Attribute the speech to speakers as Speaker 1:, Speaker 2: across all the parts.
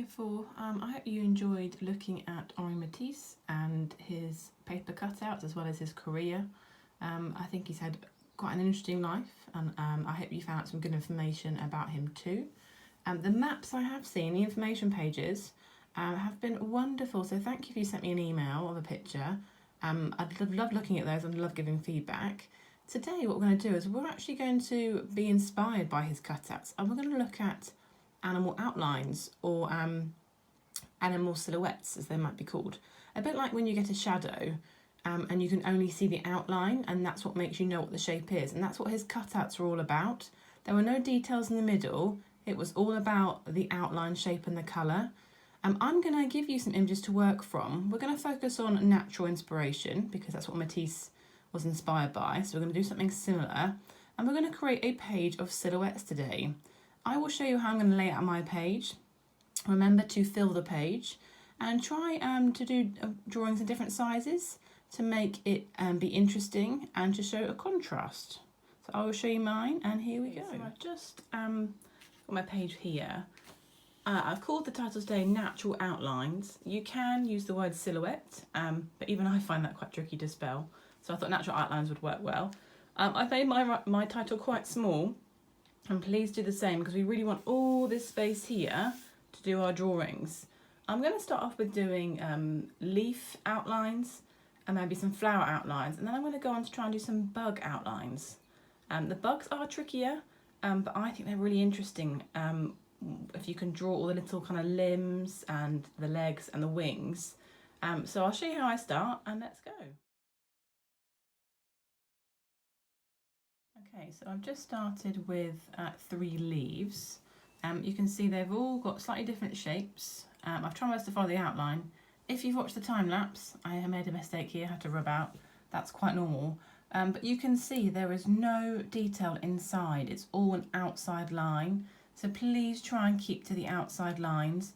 Speaker 1: Day 4. I hope you enjoyed looking at Henri Matisse and his paper cutouts as well as his career. I think he's had quite an interesting life, and I hope you found out some good information about him too. The maps I have seen, the information pages, have been wonderful, so thank you if you sent me an email of a picture. I'd love looking at those and love giving feedback. Today what we're going to do is we're actually going to be inspired by his cutouts, and we're going to look at animal outlines or animal silhouettes, as they might be called. A bit like when you get a shadow and you can only see the outline, and that's what makes you know what the shape is, and that's what his cutouts are all about. There were no details in the middle, it was all about the outline, shape and the colour. I'm going to give you some images to work from. We're going to focus on natural inspiration because that's what Matisse was inspired by, so we're going to do something similar, and we're going to create a page of silhouettes today. I will show you how I'm going to lay out my page. Remember to fill the page and try to do drawings in different sizes to make it be interesting and to show a contrast. So I will show you mine, and here we go. So I've just got my page here. I've called the title today Natural Outlines. You can use the word silhouette, but even I find that quite tricky to spell. So I thought natural outlines would work well. I've made my title quite small. And please do the same because we really want all this space here to do our drawings. I'm going to start off with doing leaf outlines and maybe some flower outlines, and then I'm going to go on to try and do some bug outlines. The bugs are trickier, but I think they're really interesting if you can draw all the little kind of limbs and the legs and the wings. So I'll show you how I start, and let's go. Okay, so I've just started with 3 leaves. You can see they've all got slightly different shapes. I've tried my best to follow the outline. If you've watched the time lapse, I made a mistake here, had to rub out. That's quite normal. But you can see there is no detail inside. It's all an outside line. So please try and keep to the outside lines.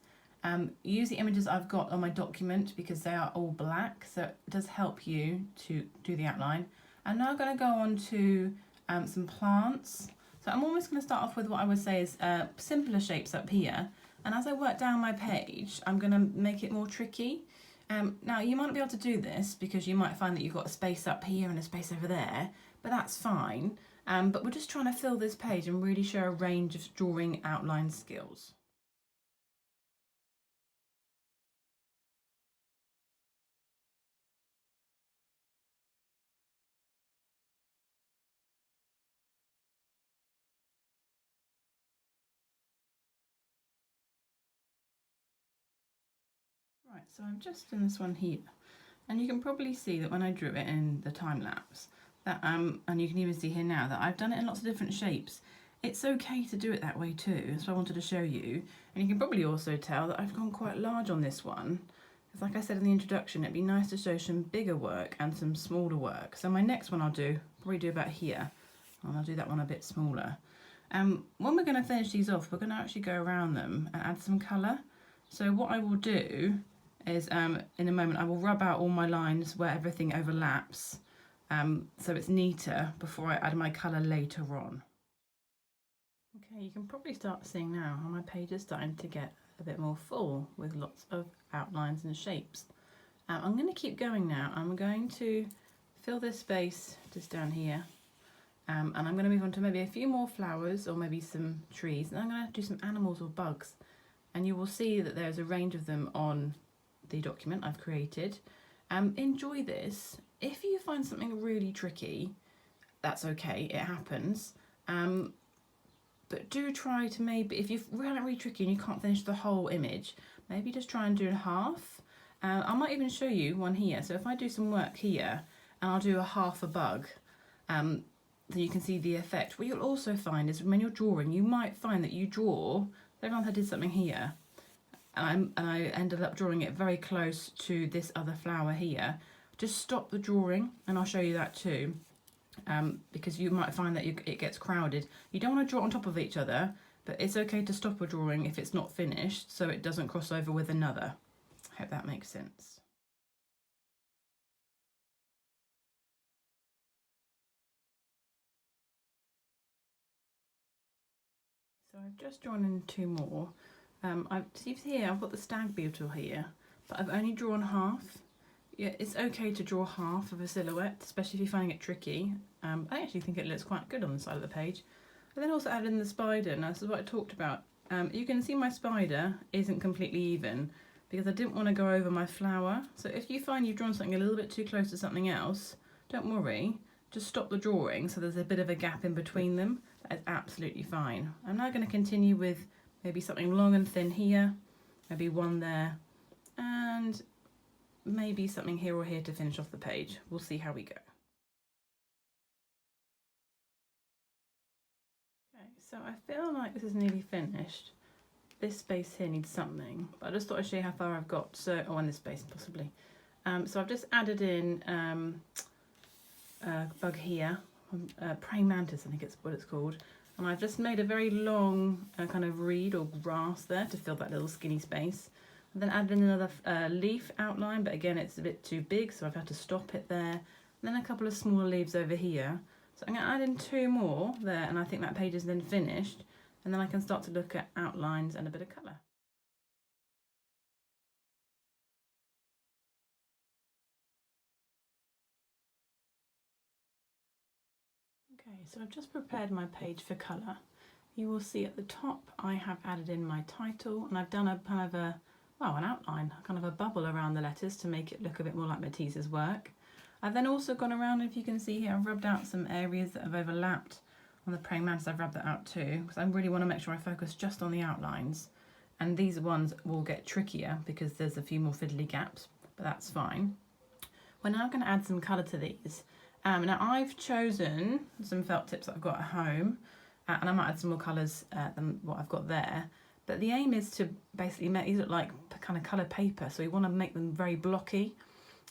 Speaker 1: Use the images I've got on my document because they are all black, so it does help you to do the outline. I'm now going to go on to some plants. So I'm almost going to start off with what I would say is simpler shapes up here, and as I work down my page I'm going to make it more tricky. Now you might not be able to do this because you might find that you've got a space up here and a space over there, but that's fine. But we're just trying to fill this page and really show a range of drawing outline skills. Right, so I've just done this one here, and you can probably see that when I drew it in the time lapse, that and you can even see here now that I've done it in lots of different shapes. It's okay to do it that way too, that's what I wanted to show you. And you can probably also tell that I've gone quite large on this one, because like I said in the introduction, it'd be nice to show some bigger work and some smaller work. So my next one I'll probably do about here, and I'll do that one a bit smaller. When we're going to finish these off, we're going to actually go around them and add some colour. So what I will do is in a moment I will rub out all my lines where everything overlaps, so it's neater before I add my colour later on. Okay, you can probably start seeing now how my page is starting to get a bit more full with lots of outlines and shapes. I'm going to keep going now. I'm going to fill this space just down here, and I'm going to move on to maybe a few more flowers or maybe some trees, and I'm going to do some animals or bugs, and you will see that there's a range of them on the document I've created. Enjoy this. If you find something really tricky, that's okay, it happens. But do try to maybe, if you find it really tricky and you can't finish the whole image, maybe just try and do half. I might even show you one here. So if I do some work here and I'll do a half a bug, then you can see the effect. What you'll also find is when you're drawing, you might find that you draw, everyone I did something here, and I ended up drawing it very close to this other flower here. Just stop the drawing, and I'll show you that too, because you might find that it gets crowded. You don't want to draw on top of each other, but it's okay to stop a drawing if it's not finished so it doesn't cross over with another. I hope that makes sense. So I've just drawn in 2 more. See here, I've got the stag beetle here, but I've only drawn half. Yeah, it's okay to draw half of a silhouette, especially if you're finding it tricky. I actually think it looks quite good on the side of the page. I then also added in the spider, and this is what I talked about. You can see my spider isn't completely even because I didn't want to go over my flower. So if you find you've drawn something a little bit too close to something else, don't worry, just stop the drawing so there's a bit of a gap in between them. That is absolutely fine. I'm now going to continue with maybe something long and thin here, maybe one there, and maybe something here or here to finish off the page. We'll see how we go. Okay, so I feel like this is nearly finished. This space here needs something, but I just thought I'd show you how far I've got. So, in this space possibly. So I've just added in a bug here, praying mantis, I think it's what it's called. And I've just made a very long kind of reed or grass there to fill that little skinny space. And then added in another leaf outline, but again it's a bit too big, so I've had to stop it there. And then a couple of smaller leaves over here. So I'm going to add in 2 more there, and I think that page is then finished. And then I can start to look at outlines and a bit of colour. Okay, so I've just prepared my page for colour. You will see at the top I have added in my title, and I've done a kind of a, well, an outline, kind of a bubble around the letters to make it look a bit more like Matisse's work. I've then also gone around, if you can see here, I've rubbed out some areas that have overlapped on the praying mantis. I've rubbed that out too, because I really want to make sure I focus just on the outlines. And these ones will get trickier because there's a few more fiddly gaps, but that's fine. We're now going to add some colour to these. Now I've chosen some felt tips that I've got at home, and I might add some more colours than what I've got there. But the aim is to basically make these look like kind of coloured paper, so we want to make them very blocky.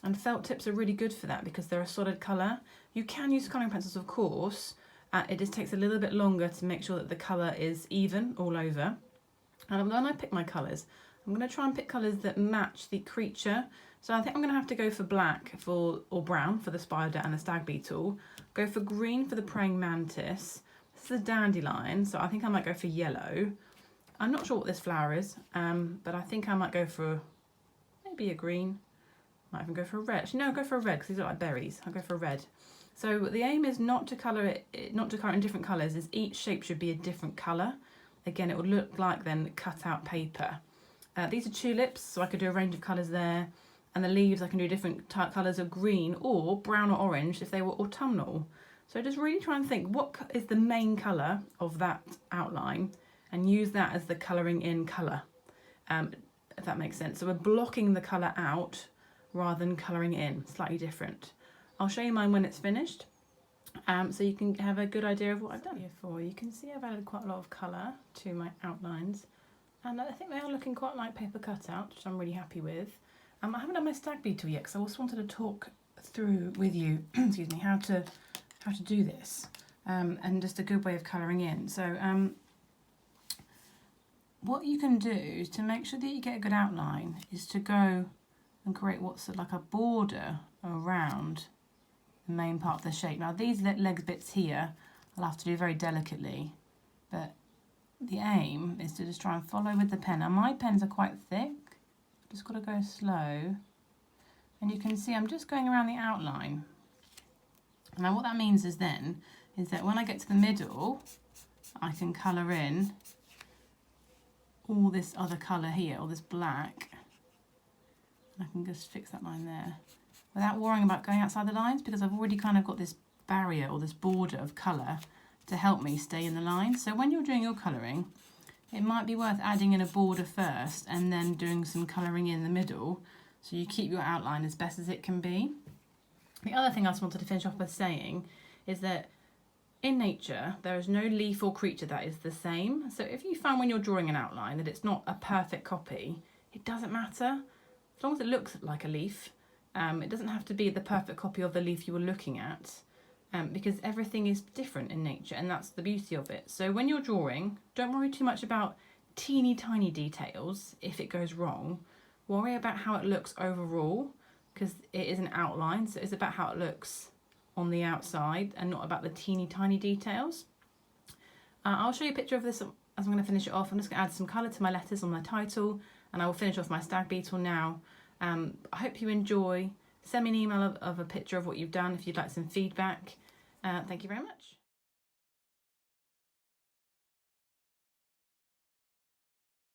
Speaker 1: And felt tips are really good for that because they're a solid colour. You can use colouring pencils, of course. It just takes a little bit longer to make sure that the colour is even all over. And when I pick my colours, I'm going to try and pick colours that match the creature. So I think I'm going to have to go for black or brown for the spider and the stag beetle. Go for green for the praying mantis. This is a dandelion, so I think I might go for yellow. I'm not sure what this flower is, but I think I might go for maybe a green. Might even go for a red. Actually, no, I'll go for a red because these are like berries. I'll go for a red. So the aim is not to colour it, not to colour in different colours. Is each shape should be a different colour. Again, it would look like then cut out paper. These are tulips, so I could do a range of colours there. And the leaves, I can do different colours of green or brown or orange if they were autumnal. So just really try and think what is the main colour of that outline and use that as the colouring in colour, if that makes sense. So we're blocking the colour out rather than colouring in, slightly different. I'll show you mine when it's finished, so you can have a good idea of what I've done here for. You can see I've added quite a lot of colour to my outlines, and I think they are looking quite like paper cutout, which I'm really happy with. I haven't done my stag beetle yet because I also wanted to talk through with you, excuse me, how to do this, and just a good way of colouring in. So what you can do to make sure that you get a good outline is to go and create what's like a border around the main part of the shape. Now these leg bits here I'll have to do very delicately, but the aim is to just try and follow with the pen. Now my pens are quite thick, just got to go slow, and you can see I'm just going around the outline. Now what that means is then is that when I get to the middle I can colour in all this other colour here, all this black. I can just fix that line there without worrying about going outside the lines because I've already kind of got this barrier or this border of colour to help me stay in the line. So when you're doing your colouring, it might be worth adding in a border first and then doing some colouring in the middle so you keep your outline as best as it can be. The other thing I just wanted to finish off by saying is that in nature there is no leaf or creature that is the same. So if you find when you're drawing an outline that it's not a perfect copy, it doesn't matter. As long as it looks like a leaf, it doesn't have to be the perfect copy of the leaf you were looking at, because everything is different in nature and that's the beauty of it. So when you're drawing, don't worry too much about teeny tiny details if it goes wrong. Worry about how it looks overall because it is an outline, so it's about how it looks on the outside and not about the teeny tiny details. I'll show you a picture of this as I'm going to finish it off, I'm just going to add some colour to my letters on my title, and I will finish off my stag beetle now. I hope you enjoy. Send me an email of a picture of what you've done if you'd like some feedback. Thank you very much.